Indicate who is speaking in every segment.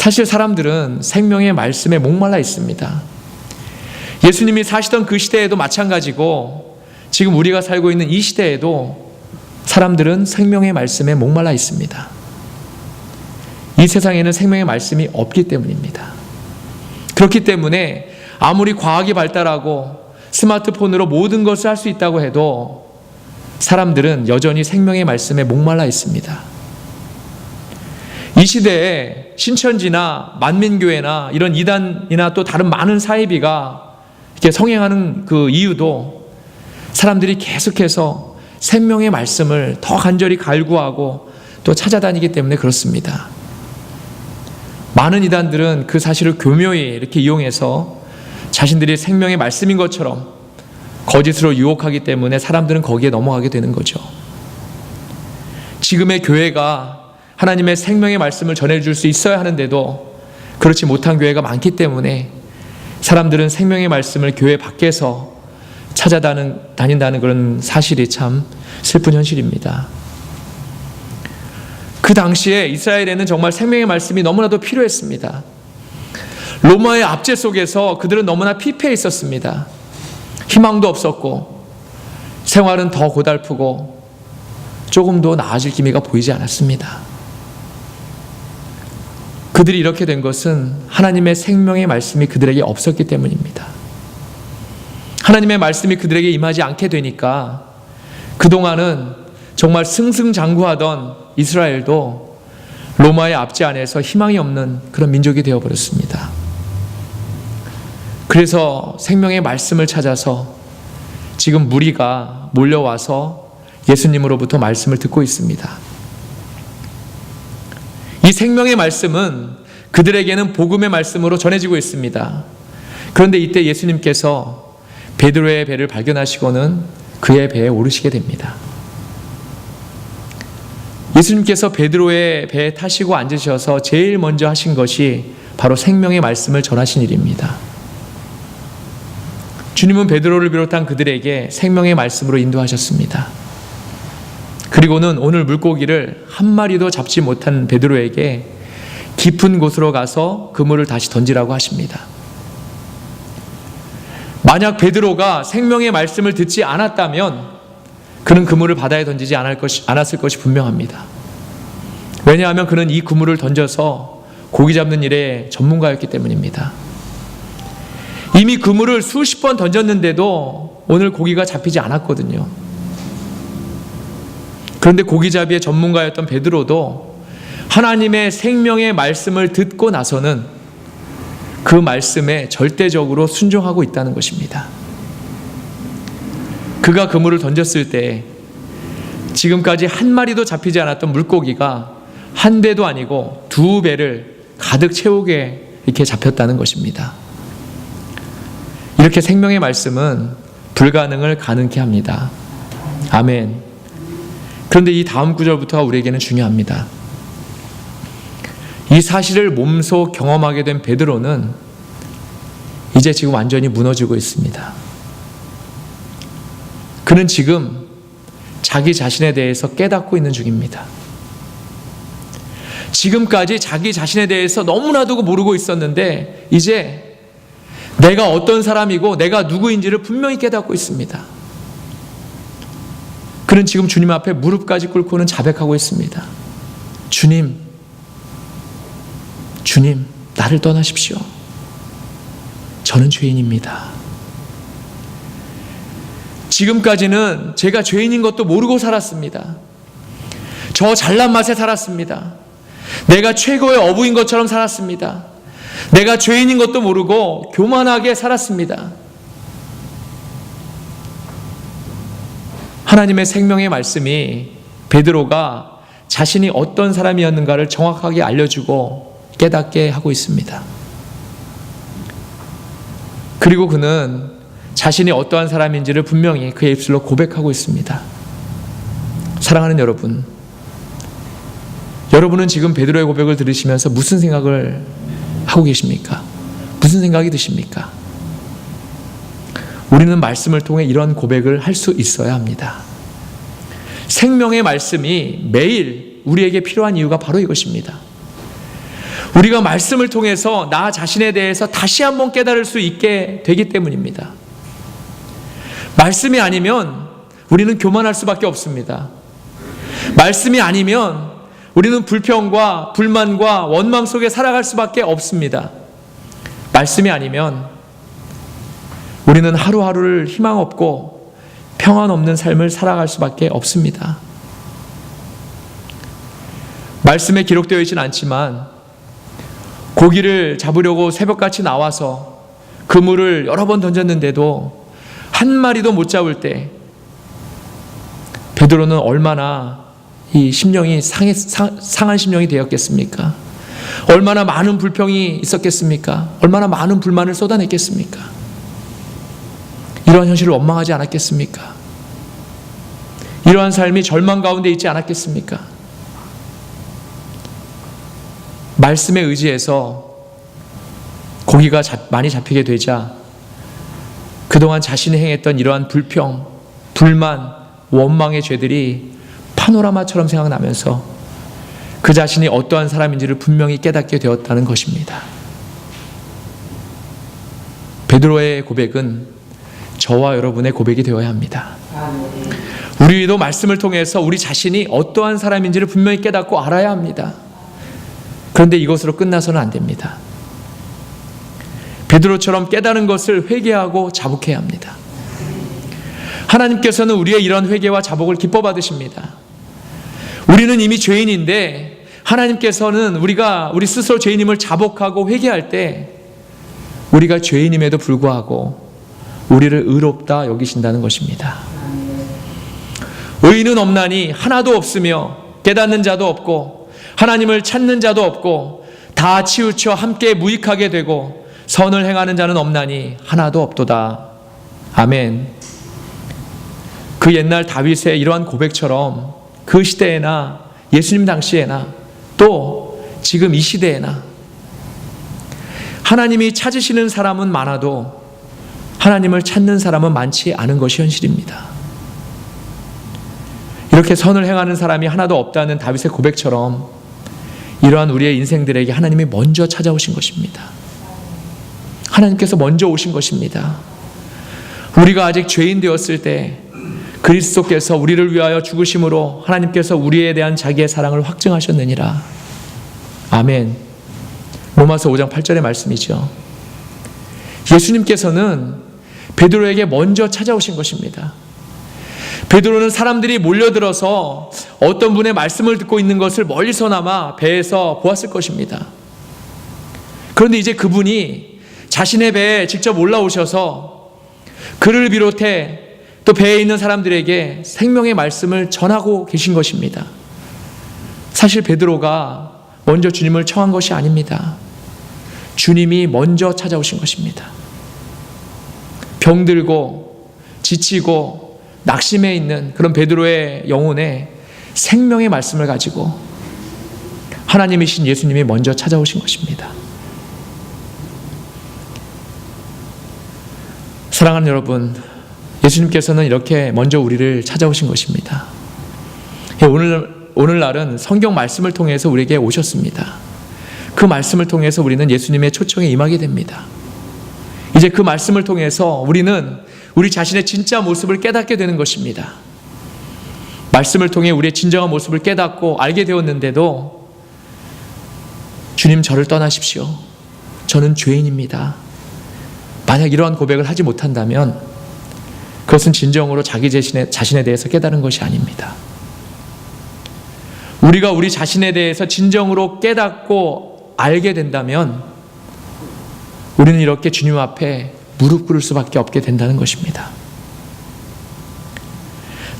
Speaker 1: 사실 사람들은 생명의 말씀에 목말라 있습니다. 예수님이 사시던 그 시대에도 마찬가지고 지금 우리가 살고 있는 이 시대에도 사람들은 생명의 말씀에 목말라 있습니다. 이 세상에는 생명의 말씀이 없기 때문입니다. 그렇기 때문에 아무리 과학이 발달하고 스마트폰으로 모든 것을 할 수 있다고 해도 사람들은 여전히 생명의 말씀에 목말라 있습니다. 이 시대에 신천지나 만민교회나 이런 이단이나 또 다른 많은 사이비가 이렇게 성행하는 그 이유도 사람들이 계속해서 생명의 말씀을 더 간절히 갈구하고 또 찾아다니기 때문에 그렇습니다. 많은 이단들은 그 사실을 교묘히 이렇게 이용해서 자신들이 생명의 말씀인 것처럼 거짓으로 유혹하기 때문에 사람들은 거기에 넘어가게 되는 거죠. 지금의 교회가 하나님의 생명의 말씀을 전해줄 수 있어야 하는데도 그렇지 못한 교회가 많기 때문에 사람들은 생명의 말씀을 교회 밖에서 찾아다닌다는 그런 사실이 참 슬픈 현실입니다. 그 당시에 이스라엘에는 정말 생명의 말씀이 너무나도 필요했습니다. 로마의 압제 속에서 그들은 너무나 피폐해 있었습니다. 희망도 없었고 생활은 더 고달프고 조금도 나아질 기미가 보이지 않았습니다. 그들이 이렇게 된 것은 하나님의 생명의 말씀이 그들에게 없었기 때문입니다. 하나님의 말씀이 그들에게 임하지 않게 되니까 그동안은 정말 승승장구하던 이스라엘도 로마의 압제 안에서 희망이 없는 그런 민족이 되어버렸습니다. 그래서 생명의 말씀을 찾아서 지금 무리가 몰려와서 예수님으로부터 말씀을 듣고 있습니다. 이 생명의 말씀은 그들에게는 복음의 말씀으로 전해지고 있습니다. 그런데 이때 예수님께서 베드로의 배를 발견하시고는 그의 배에 오르시게 됩니다. 예수님께서 베드로의 배에 타시고 앉으셔서 제일 먼저 하신 것이 바로 생명의 말씀을 전하신 일입니다. 주님은 베드로를 비롯한 그들에게 생명의 말씀으로 인도하셨습니다. 그리고는 오늘 물고기를 한 마리도 잡지 못한 베드로에게 깊은 곳으로 가서 그물을 다시 던지라고 하십니다. 만약 베드로가 생명의 말씀을 듣지 않았다면 그는 그물을 바다에 던지지 않았을 것이 분명합니다. 왜냐하면 그는 이 그물을 던져서 고기 잡는 일에 전문가였기 때문입니다. 이미 그물을 수십 번 던졌는데도 오늘 고기가 잡히지 않았거든요. 그런데 고기잡이의 전문가였던 베드로도 하나님의 생명의 말씀을 듣고 나서는 그 말씀에 절대적으로 순종하고 있다는 것입니다. 그가 그물을 던졌을 때 지금까지 한 마리도 잡히지 않았던 물고기가 한 배도 아니고 두 배를 가득 채우게 이렇게 잡혔다는 것입니다. 이렇게 생명의 말씀은 불가능을 가능케 합니다. 아멘. 그런데 이 다음 구절부터가 우리에게는 중요합니다. 이 사실을 몸소 경험하게 된 베드로는 이제 지금 완전히 무너지고 있습니다. 그는 지금 자기 자신에 대해서 깨닫고 있는 중입니다. 지금까지 자기 자신에 대해서 너무나도 모르고 있었는데 이제 내가 어떤 사람이고 내가 누구인지를 분명히 깨닫고 있습니다. 그는 지금 주님 앞에 무릎까지 꿇고는 자백하고 있습니다. 주님, 나를 떠나십시오. 저는 죄인입니다. 지금까지는 제가 죄인인 것도 모르고 살았습니다. 저 잘난 맛에 살았습니다. 내가 최고의 어부인 것처럼 살았습니다. 내가 죄인인 것도 모르고 교만하게 살았습니다. 하나님의 생명의 말씀이 베드로가 자신이 어떤 사람이었는가를 정확하게 알려주고 깨닫게 하고 있습니다. 그리고 그는 자신이 어떠한 사람인지를 분명히 그의 입술로 고백하고 있습니다. 사랑하는 여러분, 여러분은 지금 베드로의 고백을 들으시면서 무슨 생각을 하고 계십니까? 무슨 생각이 드십니까? 우리는 말씀을 통해 이런 고백을 할 수 있어야 합니다. 생명의 말씀이 매일 우리에게 필요한 이유가 바로 이것입니다. 우리가 말씀을 통해서 나 자신에 대해서 다시 한번 깨달을 수 있게 되기 때문입니다. 말씀이 아니면 우리는 교만할 수밖에 없습니다. 말씀이 아니면 우리는 불평과 불만과 원망 속에 살아갈 수밖에 없습니다. 말씀이 아니면 우리는 하루하루를 희망 없고 평안 없는 삶을 살아갈 수밖에 없습니다. 말씀에 기록되어 있지는 않지만 고기를 잡으려고 새벽같이 나와서 그물을 여러 번 던졌는데도 한 마리도 못 잡을 때 베드로는 얼마나 이 심령이 상한 심령이 되었겠습니까? 얼마나 많은 불평이 있었겠습니까? 얼마나 많은 불만을 쏟아냈겠습니까? 이러한 현실을 원망하지 않았겠습니까? 이러한 삶이 절망 가운데 있지 않았겠습니까? 말씀에 의지해서 고기가 많이 잡히게 되자 그동안 자신이 행했던 이러한 불평, 불만, 원망의 죄들이 파노라마처럼 생각나면서 그 자신이 어떠한 사람인지를 분명히 깨닫게 되었다는 것입니다. 베드로의 고백은 저와 여러분의 고백이 되어야 합니다. 우리도 말씀을 통해서 우리 자신이 어떠한 사람인지를 분명히 깨닫고 알아야 합니다. 그런데 이것으로 끝나서는 안 됩니다. 베드로처럼 깨달은 것을 회개하고 자복해야 합니다. 하나님께서는 우리의 이런 회개와 자복을 기뻐 받으십니다. 우리는 이미 죄인인데 하나님께서는 우리 스스로 죄인임을 자복하고 회개할 때 우리가 죄인임에도 불구하고 우리를 의롭다 여기신다는 것입니다. 의인은 없나니 하나도 없으며 깨닫는 자도 없고 하나님을 찾는 자도 없고 다 치우쳐 함께 무익하게 되고 선을 행하는 자는 없나니 하나도 없도다. 아멘. 그 옛날 다윗의 이러한 고백처럼 그 시대에나 예수님 당시에나 또 지금 이 시대에나 하나님이 찾으시는 사람은 많아도 하나님을 찾는 사람은 많지 않은 것이 현실입니다. 이렇게 선을 행하는 사람이 하나도 없다는 다윗의 고백처럼 이러한 우리의 인생들에게 하나님이 먼저 찾아오신 것입니다. 하나님께서 먼저 오신 것입니다. 우리가 아직 죄인 되었을 때 그리스도께서 우리를 위하여 죽으심으로 하나님께서 우리에 대한 자기의 사랑을 확증하셨느니라. 아멘. 로마서 5장 8절의 말씀이죠. 예수님께서는 베드로에게 먼저 찾아오신 것입니다. 베드로는 사람들이 몰려들어서 어떤 분의 말씀을 듣고 있는 것을 멀리서나마 배에서 보았을 것입니다. 그런데 이제 그분이 자신의 배에 직접 올라오셔서 그를 비롯해 또 배에 있는 사람들에게 생명의 말씀을 전하고 계신 것입니다. 사실 베드로가 먼저 주님을 청한 것이 아닙니다. 주님이 먼저 찾아오신 것입니다. 병들고 지치고 낙심해 있는 그런 베드로의 영혼에 생명의 말씀을 가지고 하나님이신 예수님이 먼저 찾아오신 것입니다. 사랑하는 여러분, 예수님께서는 이렇게 먼저 우리를 찾아오신 것입니다. 오늘날은 성경 말씀을 통해서 우리에게 오셨습니다. 그 말씀을 통해서 우리는 예수님의 초청에 임하게 됩니다. 이제 그 말씀을 통해서 우리는 우리 자신의 진짜 모습을 깨닫게 되는 것입니다. 말씀을 통해 우리의 진정한 모습을 깨닫고 알게 되었는데도 주님, 저를 떠나십시오. 저는 죄인입니다. 만약 이러한 고백을 하지 못한다면 그것은 진정으로 자기 자신에 대해서 깨달은 것이 아닙니다. 우리가 우리 자신에 대해서 진정으로 깨닫고 알게 된다면 우리는 이렇게 주님 앞에 무릎 꿇을 수밖에 없게 된다는 것입니다.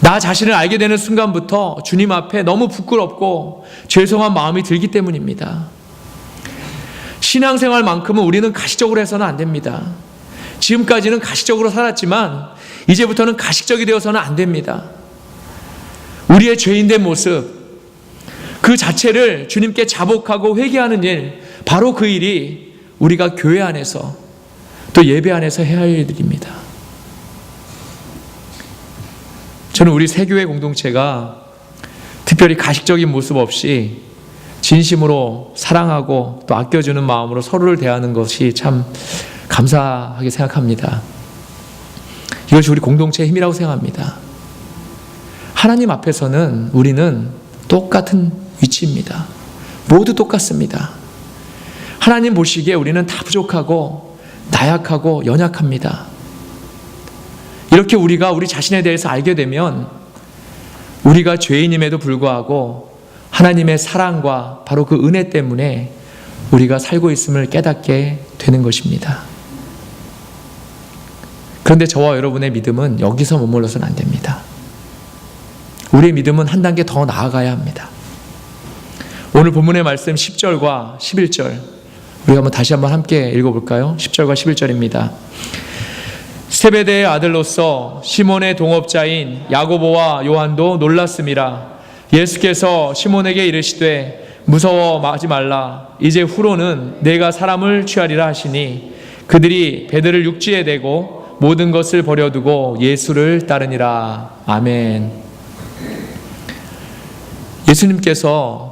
Speaker 1: 나 자신을 알게 되는 순간부터 주님 앞에 너무 부끄럽고 죄송한 마음이 들기 때문입니다. 신앙생활만큼은 우리는 가시적으로 해서는 안 됩니다. 지금까지는 가시적으로 살았지만 이제부터는 가식적이 되어서는 안 됩니다. 우리의 죄인된 모습 그 자체를 주님께 자복하고 회개하는 일, 바로 그 일이 우리가 교회 안에서 또 예배 안에서 해야 할 일들입니다. 저는 우리 새교회 공동체가 특별히 가식적인 모습 없이 진심으로 사랑하고 또 아껴주는 마음으로 서로를 대하는 것이 참 감사하게 생각합니다. 이것이 우리 공동체의 힘이라고 생각합니다. 하나님 앞에서는 우리는 똑같은 위치입니다. 모두 똑같습니다. 하나님 보시기에 우리는 다 부족하고 나약하고 연약합니다. 이렇게 우리가 우리 자신에 대해서 알게 되면 우리가 죄인임에도 불구하고 하나님의 사랑과 바로 그 은혜 때문에 우리가 살고 있음을 깨닫게 되는 것입니다. 그런데 저와 여러분의 믿음은 여기서 머물러서는 안 됩니다. 우리의 믿음은 한 단계 더 나아가야 합니다. 오늘 본문의 말씀 10절과 11절 우리가 다시 한번 함께 읽어볼까요? 10절과 11절입니다. 세베대의 아들로서 시몬의 동업자인 야고보와 요한도 놀랐음이라. 예수께서 시몬에게 이르시되 무서워하지 말라. 이제 후로는 내가 사람을 취하리라 하시니 그들이 베드를 육지에 대고 모든 것을 버려두고 예수를 따르니라. 아멘. 예수님께서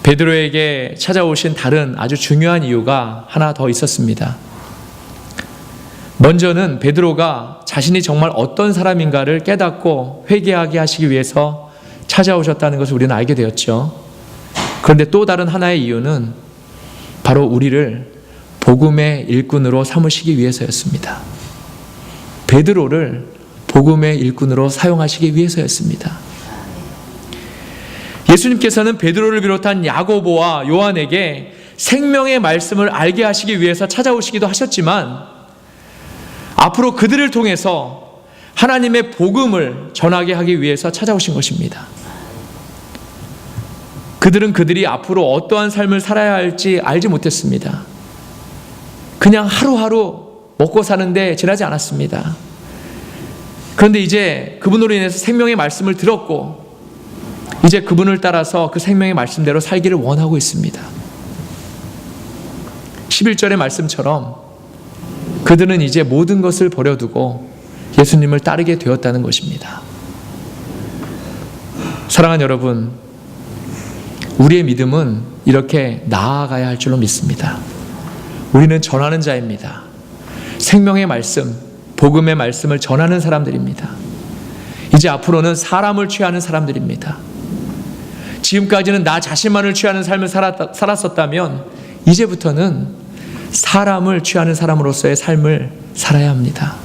Speaker 1: 베드로에게 찾아오신 다른 아주 중요한 이유가 하나 더 있었습니다. 먼저는 베드로가 자신이 정말 어떤 사람인가를 깨닫고 회개하게 하시기 위해서 찾아오셨다는 것을 우리는 알게 되었죠. 그런데 또 다른 하나의 이유는 바로 우리를 복음의 일꾼으로 삼으시기 위해서였습니다. 베드로를 복음의 일꾼으로 사용하시기 위해서였습니다. 예수님께서는 베드로를 비롯한 야고보와 요한에게 생명의 말씀을 알게 하시기 위해서 찾아오시기도 하셨지만 앞으로 그들을 통해서 하나님의 복음을 전하게 하기 위해서 찾아오신 것입니다. 그들은 그들이 앞으로 어떠한 삶을 살아야 할지 알지 못했습니다. 그냥 하루하루 먹고 사는데 지나지 않았습니다. 그런데 이제 그분으로 인해서 생명의 말씀을 들었고 이제 그분을 따라서 그 생명의 말씀대로 살기를 원하고 있습니다. 11절의 말씀처럼 그들은 이제 모든 것을 버려두고 예수님을 따르게 되었다는 것입니다. 사랑하는 여러분, 우리의 믿음은 이렇게 나아가야 할 줄로 믿습니다. 우리는 전하는 자입니다. 생명의 말씀, 복음의 말씀을 전하는 사람들입니다. 이제 앞으로는 사람을 취하는 사람들입니다. 지금까지는 나 자신만을 취하는 삶을 살았었다면 이제부터는 사람을 취하는 사람으로서의 삶을 살아야 합니다.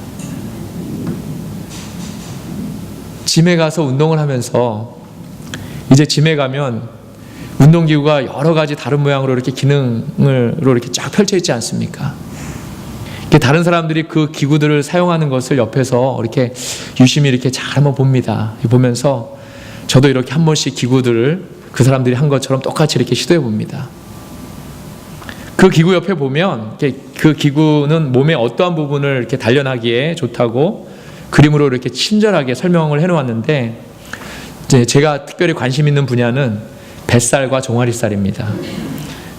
Speaker 1: 짐에 가서 운동을 하면서 이제 짐에 가면 운동기구가 여러 가지 다른 모양으로 이렇게 기능으로 이렇게 쫙 펼쳐 있지 않습니까? 다른 사람들이 그 기구들을 사용하는 것을 옆에서 이렇게 유심히 이렇게 잘 한번 봅니다. 보면서 저도 이렇게 한 번씩 기구들을 그 사람들이 한 것처럼 똑같이 이렇게 시도해 봅니다. 그 기구 옆에 보면 그 기구는 몸의 어떠한 부분을 이렇게 단련하기에 좋다고 그림으로 이렇게 친절하게 설명을 해 놓았는데 이제 제가 특별히 관심 있는 분야는 뱃살과 종아리살입니다.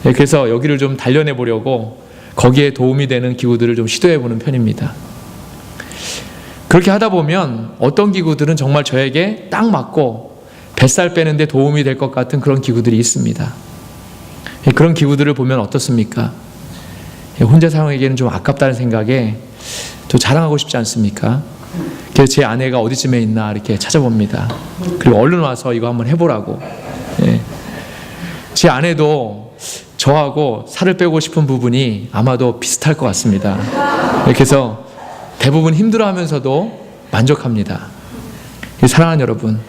Speaker 1: 그래서 여기를 좀 단련해 보려고 거기에 도움이 되는 기구들을 좀 시도해 보는 편입니다. 그렇게 하다 보면 어떤 기구들은 정말 저에게 딱 맞고 뱃살 빼는데 도움이 될 것 같은 그런 기구들이 있습니다. 그런 기구들을 보면 어떻습니까? 혼자 사용하기에는 좀 아깝다는 생각에 좀 자랑하고 싶지 않습니까? 그래서 제 아내가 어디쯤에 있나 이렇게 찾아봅니다. 그리고 얼른 와서 이거 한번 해보라고. 제 아내도 저하고 살을 빼고 싶은 부분이 아마도 비슷할 것 같습니다. 그래서 대부분 힘들어하면서도 만족합니다. 사랑하는 여러분,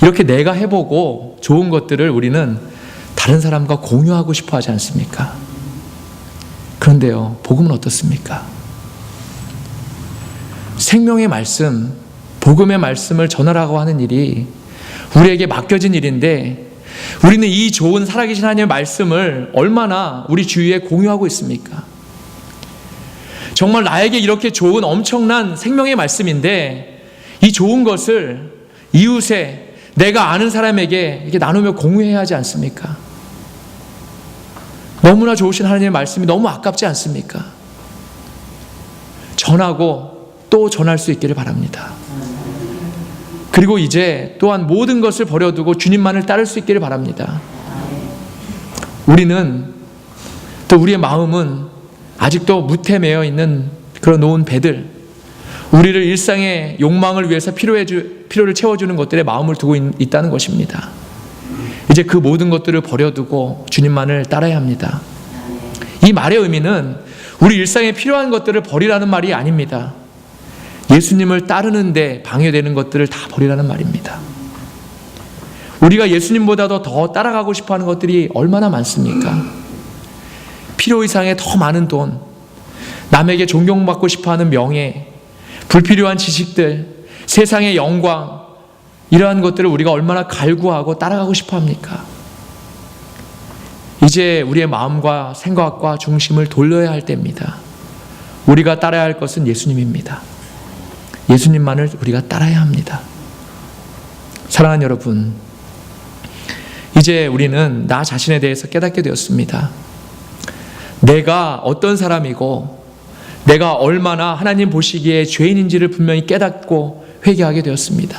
Speaker 1: 이렇게 내가 해보고 좋은 것들을 우리는 다른 사람과 공유하고 싶어 하지 않습니까? 그런데요, 복음은 어떻습니까? 생명의 말씀, 복음의 말씀을 전하라고 하는 일이 우리에게 맡겨진 일인데 우리는 이 좋은 살아계신 하나님의 말씀을 얼마나 우리 주위에 공유하고 있습니까? 정말 나에게 이렇게 좋은 엄청난 생명의 말씀인데 이 좋은 것을 이웃에 내가 아는 사람에게 이렇게 나누며 공유해야 하지 않습니까? 너무나 좋으신 하나님의 말씀이 너무 아깝지 않습니까? 전하고 또 전할 수 있기를 바랍니다. 그리고 이제 또한 모든 것을 버려두고 주님만을 따를 수 있기를 바랍니다. 우리는 또 우리의 마음은 아직도 무태 매여 있는 그런 놓은 배들, 우리를 일상의 욕망을 위해서 필요를 채워주는 것들에 마음을 두고 있다는 것입니다. 이제 그 모든 것들을 버려두고 주님만을 따라야 합니다. 이 말의 의미는 우리 일상에 필요한 것들을 버리라는 말이 아닙니다. 예수님을 따르는데 방해되는 것들을 다 버리라는 말입니다. 우리가 예수님보다도 더 따라가고 싶어하는 것들이 얼마나 많습니까? 필요 이상의 더 많은 돈, 남에게 존경받고 싶어하는 명예, 불필요한 지식들, 세상의 영광, 이러한 것들을 우리가 얼마나 갈구하고 따라가고 싶어합니까? 이제 우리의 마음과 생각과 중심을 돌려야 할 때입니다. 우리가 따라야 할 것은 예수님입니다. 예수님만을 우리가 따라야 합니다. 사랑하는 여러분, 이제 우리는 나 자신에 대해서 깨닫게 되었습니다. 내가 어떤 사람이고 내가 얼마나 하나님 보시기에 죄인인지를 분명히 깨닫고 회개하게 되었습니다.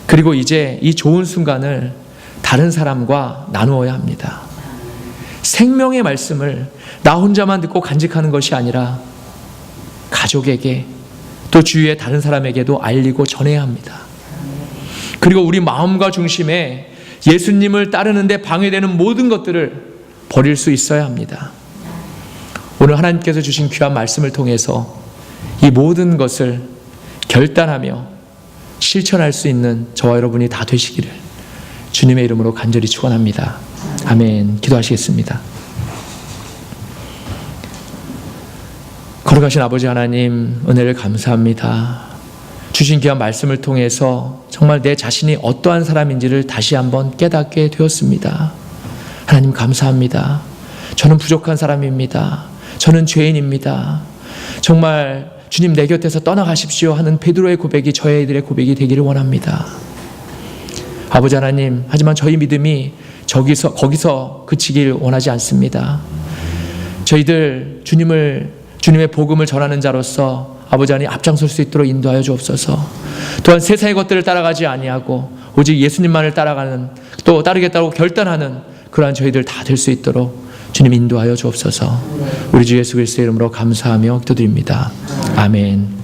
Speaker 1: 그리고 이제 이 좋은 순간을 다른 사람과 나누어야 합니다. 생명의 말씀을 나 혼자만 듣고 간직하는 것이 아니라 가족에게 또 주위의 다른 사람에게도 알리고 전해야 합니다. 그리고 우리 마음과 중심에 예수님을 따르는데 방해되는 모든 것들을 버릴 수 있어야 합니다. 오늘 하나님께서 주신 귀한 말씀을 통해서 이 모든 것을 결단하며 실천할 수 있는 저와 여러분이 다 되시기를 주님의 이름으로 간절히 축원합니다. 아멘. 기도하시겠습니다. 거룩하신 아버지 하나님, 은혜를 감사합니다. 주신 귀한 말씀을 통해서 정말 내 자신이 어떠한 사람인지를 다시 한번 깨닫게 되었습니다. 하나님 감사합니다. 저는 부족한 사람입니다. 저는 죄인입니다. 정말 주님 내 곁에서 떠나가십시오 하는 베드로의 고백이 저희들의 고백이 되기를 원합니다. 아버지 하나님, 하지만 저희 믿음이 거기서 그치길 원하지 않습니다. 저희들 주님의 복음을 전하는 자로서 아버지 하나님 앞장설 수 있도록 인도하여 주옵소서. 또한 세상의 것들을 따라가지 아니하고 오직 예수님만을 따라가는, 또 따르겠다고 결단하는 그러한 저희들 다 될 수 있도록 주님 인도하여 주옵소서. 우리 주 예수 그리스도의 이름으로 감사하며 기도드립니다. 아멘.